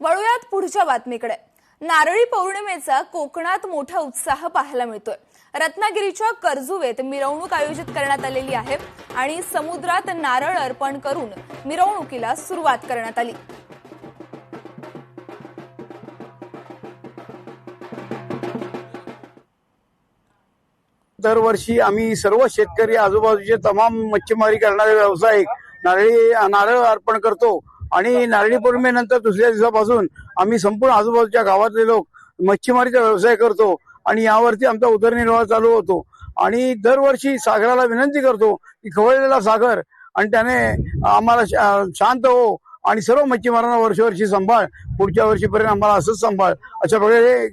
वळूयात पुढच्या बातमीकडे। नारळी पौर्णिमेचा कोकणात मोठा उत्साह पाहायला मिळतोय। रत्नागिरीच्या कर्जुवेत मिरवणूक आयोजित करण्यात आलेली आहे आणि समुद्रात नारळ अर्पण करून मिरवणुकीला सुरुवात करण्यात आली। दरवर्षी आम्ही सर्व शेतकरी आजूबाजूचे तमाम मच्छीमारी करणारे व्यावसायिक नारळ अर्पण करतो आणि नारळी पौर्णिमेनंतर दुसऱ्या दिवसापासून आम्ही संपूर्ण आजूबाजूच्या गावातले लोक मच्छीमारीचा व्यवसाय करतो आणि यावरती आमचा उदरनिर्वाह चालू होतो। आणि दरवर्षी सागराला विनंती करतो की खवळलेला सागर आणि त्याने आम्हाला शांत हो आणि सर्व मच्छीमारांना वर्षवर्षी सांभाळ, पुढच्या वर्षीपर्यंत आम्हाला असंच सांभाळ, अशा प्रकारे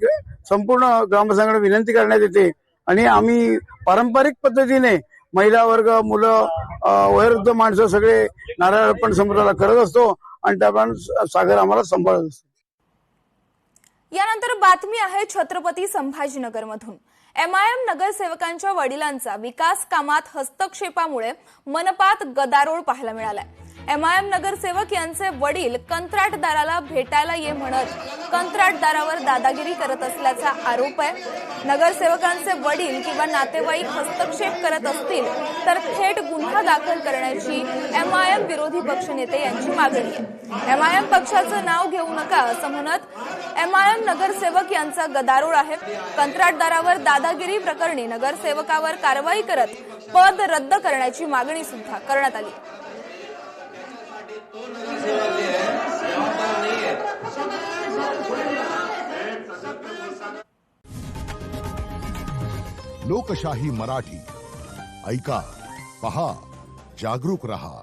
संपूर्ण ग्रामस्थांकडे विनंती करण्यात येते। आणि आम्ही पारंपरिक पद्धतीने महिला वर्ग, मुलं, वयोवृद्ध माणसं सगळे नारळ अर्पण समुद्राला करत असतो आणि त्याप्रमाणे सागर आम्हाला सांभाळत असतो। यानंतर बातमी आहे छत्रपती संभाजीनगर मधून। MIM नगरसेवकांच्या वडिलांचा विकास कामात हस्तक्षेपामुळे मनपात गदारोळ पाहायला मिळालाय। MIM नगरसेवक यांचे वडील कंत्राटदाराला भेटायला ये म्हणत कंत्राटदारावर दादागिरी करत असल्याचा आरोप आहे। नगरसेवकांचे वडील किंवा नातेवाईक हस्तक्षेप करत असतील तर थेट गुन्हा दाखल करण्याची MIM विरोधी पक्षनेते यांची मागणी आहे। MIM पक्षाचं नाव घेऊ नका असं म्हणत MIM नगरसेवक यांचा गदारोळ आहे। कंत्राटदारावर दादागिरी प्रकरणी नगरसेवकावर कारवाई करत पद रद्द करण्याची मागणी सुद्धा करण्यात आली। लोकशाही मराठी ऐका, पहा, जागरूक रहा।